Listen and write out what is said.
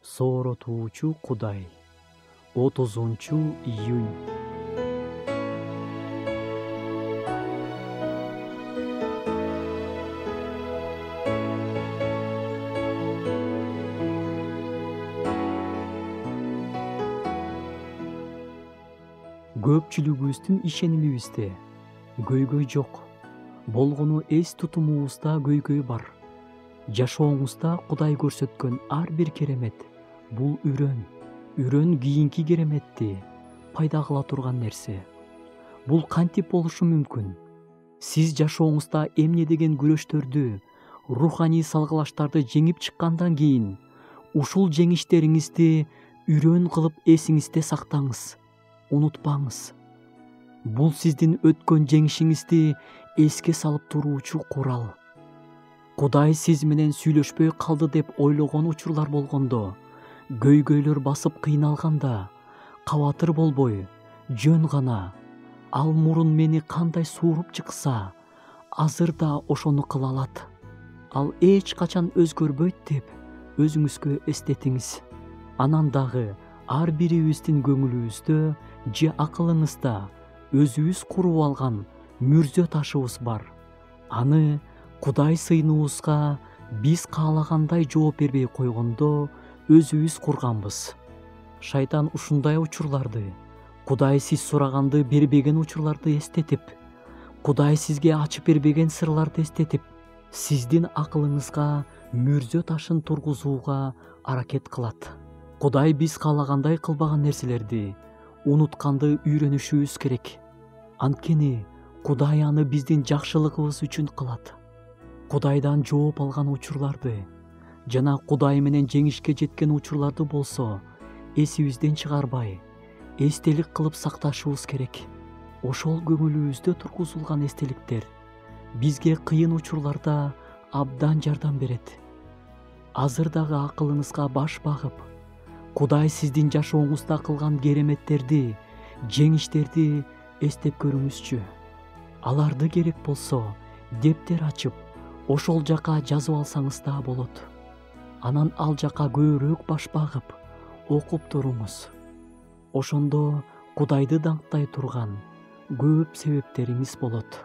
Сооротуучу Кудай. 30-июнь. Көпчүлүгүбүздүн ишенимибизде көйгөй жок. Болгону эс тутумубузда көйгөй бар. Жашооңузда Кудай көрсөткөн ар бир керемет бул үрөн кийинки кереметти пайда кыла турган нерсе. Бул кантип болушу мүмкүн? Сиз жашооңузда эмне деген күрөштөрдү, руханий салгылаштарды жеңип чыккандан кийин ушул жеңиштериңизди үрөн кылып эсиңизде сактаңыз. Унутпаңыз. Бул сиздин өткөн жеңишиңизди эске салып туруучу курал. Кудай сиз менен сүйлөшпөй калды деп ойлогон учурлар болгондо, көйгөйлөр басып кыйналганда, кабатыр болбой, жөн гана ал мурун мени кандай сууруп чыкса, азыр да ошону кыла алат. Ал эч качан өзгөрбөйт деп өзүңүзгө эстетиңиз. Анан дагы ар бирибиздин көңүлүбүздө же акылыңызда өзүбүз куруп алган мүрзө ташыбыз бар. Аны Кудай сыйынуубузга биз каалагандай жооп бербей койгондо өзүбүз курганбыз. Шайтан ушундай учурларды, Кудай сиз сураганды бербеген учурларды эстетип, Кудай сизге ачып бербеген сырларды эстетип, сиздин акылыңызга мүрзө ташын тургузууга аракет кылат. Кудай биз каалагандай кылбаган нерселерди унутканды үйрөнүшүбүз керек. Анткени Кудай аны биздин жакшылыгыбыз үчүн кылат. Кудайдан жооп алган учурларды жана Кудай менен жеңишке жеткен учурларды болсо эсибизден чыгарбай, эстелик кылып сакташыбыз керек. Ошол көңүлүбүздө тургузулган эстеликтер бизге кыйын учурларда абдан жардам берет. Азыр дагы акылыңызга баш багып, Кудай сиздин жашооңузда кылган кереметтерди, жеңиштерди эстеп көрүңүзчү. Аларды керек болсо дептер ачып, ошол жака жазып алсаңыз да болот. Анан ал жака көбүрөөк баш багып, окуп туруңуз. Ошондо Кудайды даңктай турган көп себептериңиз болот.